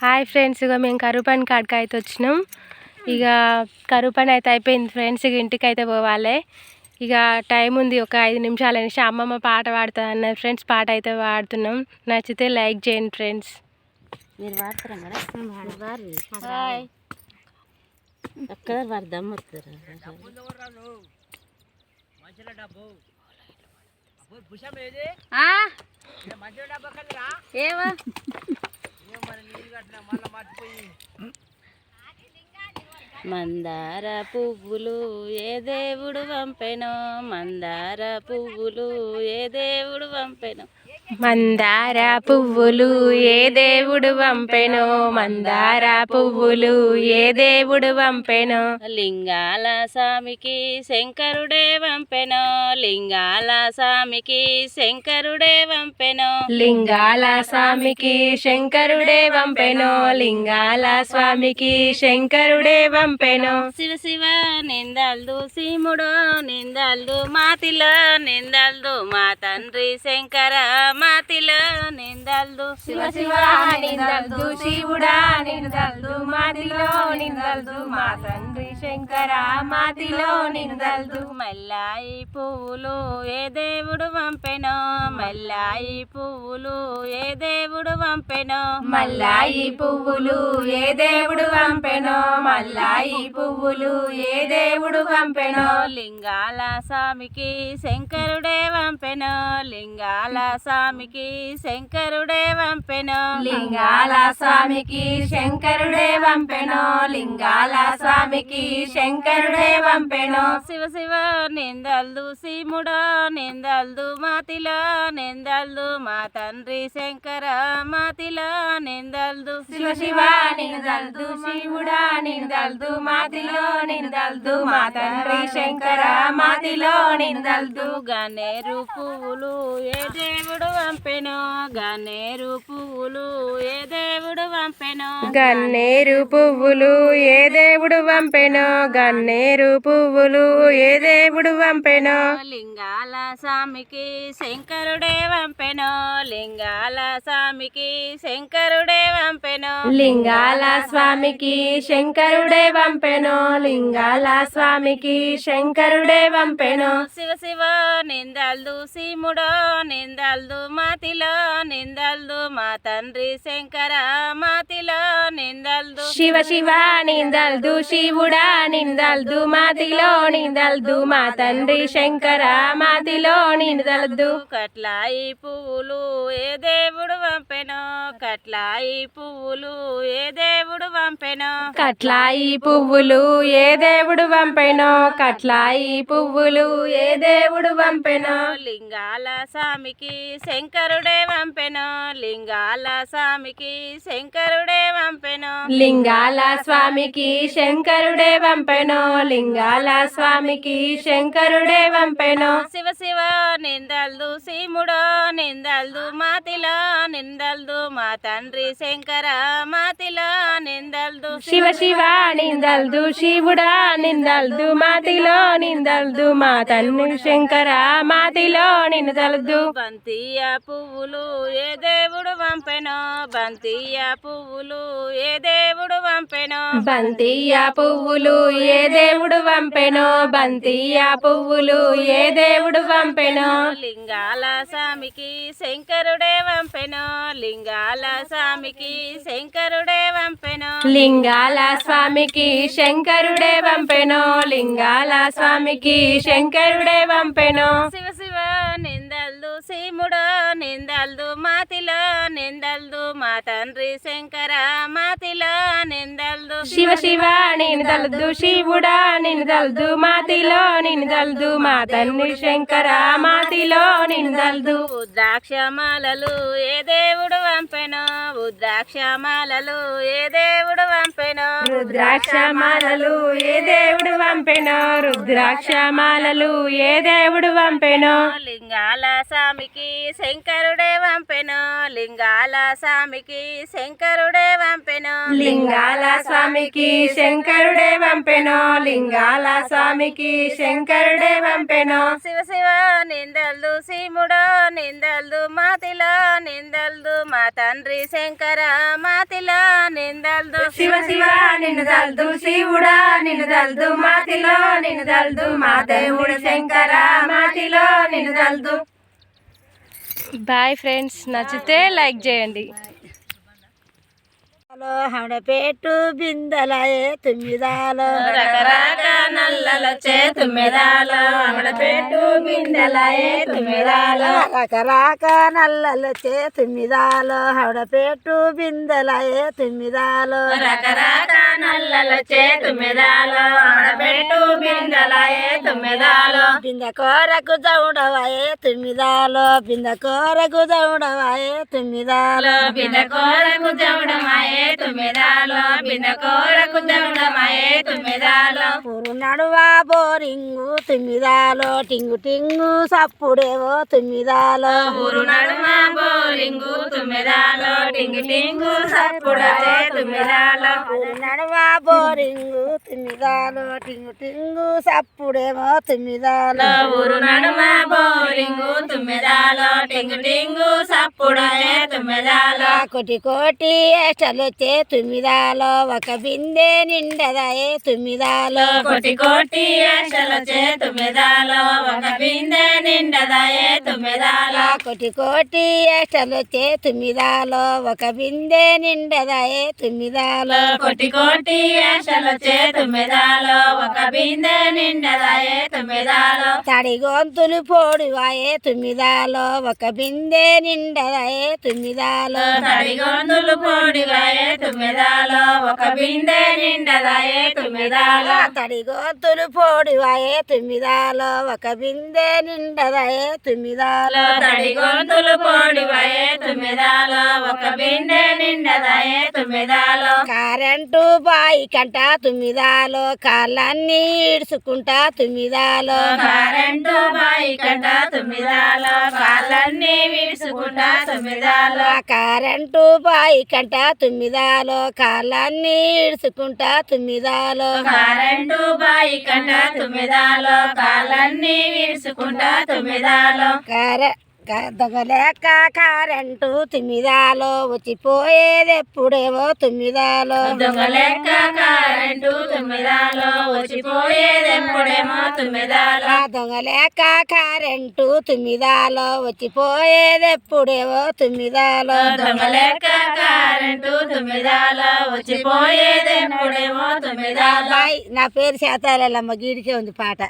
Hi friends, ఇక మేము కరువు పని కాడికి అయితే వచ్చినాం. ఇక కరువు పని అయితే అయిపోయింది ఫ్రెండ్స్. ఇక ఇంటికి అయితే పోవాలి. ఇక టైం ఉంది ఒక 5 నిమిషాలు అనేసి అమ్మమ్మ పాట పాడుతా అన్నారు ఫ్రెండ్స్. పాట అయితే పాడుతున్నాం. నచ్చితే లైక్ చేయండి ఫ్రెండ్స్. మీరు పాడతారా మేడం? హాయ్ అక్కడ పడదాం వస్తారు. ఏమో మందార పువ్వులు ఏ దేవుడు పంపెనో, మందార పువ్వులు ఏ దేవుడు పంపెనో, మందార పువ్వులు ఏ దేవుడు పంపెనో, మందార పువ్వులు ఏ దేవుడు పంపెనో, లింగాల స్వామికి శంకరుడే పంపెనో, లింగాల స్వామికి శంకరుడే పంపెనో, లింగాల స్వామికి శంకరుడే పంపెనో, లింగాల స్వామికి శంకరుడే పంపెనో. శివ శివ నిందల్దు శిముడో, నిందల్దు మాతిలో, నిందల్దు మా తండ్రి శంకర మాతిలో, నిందల్దు శివ శివ నిందల్దు శివుడా, నిందల్దు మాతిలో, నిందల్దు మా తండ్రి శంకర మాతిలో, నిందల్దు. మల్లాయి పువ్వులు ఏ దేవుడు పంపెనో, మల్లాయి పువ్వులు ఏ దేవుడు పంపెనో, మల్లాయి పువ్వులు ఏ దేవుడు పంపెనో, మల్లాయి పువ్వులు ఏ దేవుడు పంపెనో, లింగాల స్వామికి శంకరుడే పంపెనో, లింగాల స్వామికి శంకరుడే పంపెనో, లింగాల స్వామికి శంకరుడే పంపెనో, లింగాల స్వామికి శంకరుడే పంపెనో. శివ శివ నిందల్దు శిముడో, నిందల్దు మాతిలో, నిందల్దు మా తండ్రి శంకర మాతిలో, నిందల్దు శివ శివ నిందల్దు శివుడా, నిందల్దు మాతిలో, నిందల్దు మా తండ్రి శంకర మాతిలో, నిందల్దు. గన్నేరు పువ్వులు ఏ దేవుడు పంపెనో, గన్నేరు పువ్వులు ఏ దేవుడు పంపెనో, గన్నేరు పువ్వులు ఏ దేవుడు పంపెనో, గన్నేరు పువ్వులు ఏ దేవుడు పంపెనో, లింగాల స్వామికి శంకరుడే పంపెనో, లింగాల స్వామికి శంకరుడే పంపెనో, లింగాల స్వామికి శంకరుడే పంపెనో, లింగాల స్వామికి శంకరుడే పంపెనో. శివ శివ నిందల్దు శిముడో, నిందల్దు మాతిలో, నిందల్దు మా తండ్రి శంకర మాతిలో, నిందల్దు శివ శివ నిందల్దు శివుడా, నిందల్దు మాతిలో, నిందల్దు మా తండ్రి శంకర మాతిలో, నిందల్దు. కట్లాయి పువ్వులు ఏ దేవుడు పంపెనో, కట్లాయి పువ్వులు ఏ దేవుడు పంపెనో, కట్లాయి పువ్వులు ఏ దేవుడు పంపెనో, కట్లాయి పువ్వులు ఏ దేవుడు పంపెనో, లింగాల స్వామికి శంకరుడే పంపెనో, లింగాల స్వామికి శంకరుడే పంపెనో, లింగాల స్వామికి శంకరుడే పంపెనో, లింగాల స్వామికి శంకరుడే పంపెనో. శివ శివ నిందల్దు శిముడో, నిందల్దు మాతిలో, నిందల్దు మా తండ్రి శంకర మాతిలో, నిందల్దు శివ శివ నిందల్దు శివుడా, నిందల్దు మాతిలో, నిందల్దు మా తండ్రి శంకర మాతిలో, నిందల్దు. బంతియ పువ్వులు ఏ దేవుడు పంపెనో, బంతియ పువ్వులు ఏ దేవుడు పంపెనో, బంతియ పువ్వులు ఏ దేవుడు పంపెనో, బంతియ పువ్వులు ఏ దేవుడు పంపెనో, లింగాల స్వామికి శంకరుడే పంపెనో, లింగాల స్వామికి శంకరుడే పంపెనో, లింగాల స్వామికి శంకరుడే పంపెనో, లింగాల స్వామికి శంకరుడే పంపెనో. శివ శివ నిందల్దు శిముడో, నిందల్దు మాతిలో, నిందల్దు మా తండ్రి శంకర మాతిలో, నిందల్దు శివ శివ నిందల్దు శివుడా, నిందల్దు మాతిలో, నిందల్దు మా తండ్రి శంకర మాతిలో, నిందల్దు. ద్రాక్షమాలలు ఏ దేవుడు వంపెను రుద్రాక్షమాలలు ఏ దేవుడు వంపెను రుద్రాక్షమాలలు ఏ దేవుడు వంపెనో రుద్రాక్షమాలలు ఏ దేవుడు వంపెనో లింగాల స్వామికి శంకరుడే వంపెను లింగాల స్వామికి శంకరుడే వంపెను లింగాల స్వామికి శంకరుడే వంపెనో లింగాల స్వామికి శంకరుడే వంపెనో శివ శివ నిందల్దు సీముడో నిందల్దు మాతిలో నిందల్దు మా తండ్రి శంకర మాతిలో నిందల్దు శివ శివ నిన్ను దల్దు శివుడా నిన్ను దల్దు మాతిలో నిన్ను దల్దు మా దేవుడు శంకర మాతిలో నిన్ను దల్దు. బాయ్ ఫ్రెండ్స్, నచ్చితే లైక్ చేయండి. హడపెట్టు బిందెలయే తుమ్మిదాలో రకరక నల్లలొచ్చే తుమ్మెదాలో అమడపెట్టు బిందెలయే తుమ్మెదాలో రకరాక నల్లలొచ్చే తుమ్మిదాలో హడపెట్టు బిందెలయే తుమ్మిదాలో రకరక నల్లలొచ్చే తుమ్మెదాలో అమడపెట్టు బిందెలయే తుమ్మెదాలో బిందె కోరకు దౌడవయే తుమ్మిదాలో బిందె కోరకు దౌడవయే తుమ్మిదాలో బిందెకోరకు జవడమాయే తుమ్మెదాలో బిందెకోరకు జవడమాయే తుమ్మెదాలో ఊరు నడువా బోరింగు తుమ్మిదాలో టింగు టింగు సప్పుడేవో తుమ్మిదాలో ఊరు నడుమ బోరింగు తుమ్మెదాలో టింగు టింగు సప్పుడే తుమ్మెదాలో ఊరు నడువా బోరింగు తుమ్మిదాలో టింగు టింగు సప్పుడేమో తుమ్మిదాలో ఊరు నడుమ బోరింగు తుమ్మెదాలో టింగు టింగు సప్పుడే తుమ్మెదాలో కోటి కోటి ఏటలొచ్చే తుమ్మిదాలో ఒక బిందె నిండదాయే తుమ్మిదాలో కోటి కోటి ఆశలొచ్చే తుమ్మెదాలో ఒక బిందె నిండదాయే తుమ్మెదాలో కోటి కోటి ఏటలొచ్చే తుమ్మిదాలో ఒక బిందె నిండదాయే తుమ్మిదాలో కోటి కోటి ఆశలొచ్చే తుమ్మెదాలో ఒక బిందె నిండదాయే తుమ్మెదాలో తడి గొంతులు పోడివాయే తుమ్మిదాలో ఒక బిందె నిండదాయే తుమ్మిదాలో తడిగొందులు పొడిగాయే తుమ్మెదాలో ఒక బిందె నిండదాయే తుమ్మెదాలో తడి గొంతులు పోడివాయే తుమ్మిదాలో ఒక బిందె నిండదాయే తుమ్మిదాలో తడిగొంతులు పొడిగాయే తుమ్మెదాలో ఒక బిందె నిండదాయే తుమ్మెదాలో కరెంటు బాయి కంట తుమ్మిదాలో కాళ్ళన్నీ ఈడ్చుకుంటా తుమ్మిదాలో కరెంటు బాయి కంట తుమ్మిదాలో కాళ్ళన్నీ విడుచుకుంటా తుమ్మిదాలో కరెంటు బాయి కంట తుమ్మిదాలో కాళ్ళన్నీ ఈడ్చుకుంటా తుమ్మిదాలో కరెంటు బాయి కంట తుమ్మిదాలో కాళ్ళన్నీ విడుచుకుంటా తుమ్మిదాలో దొంగలేక కరెంటు తుమ్మిదాలో వచ్చిపోయేది ఎప్పుడేమో తుమ్మిదాలో దొంగలెక్క కరెంటు తుమ్మిదాలో వచ్చిపోయేది ఎప్పుడేమో తుమ్మిదాలో దొంగలేక కరెంటు తుమ్మిదాలో వచ్చిపోయేది ఎప్పుడేమో తుమ్మిదాలో దొంగలెక్క కరెంటు తుమ్మిదాలో వచ్చిపోయేది ఎప్పుడేమో తుమ్మిదాలో బాయ్ నా పేరు శాతాలమ్మ గీడికే ఉంది పాట.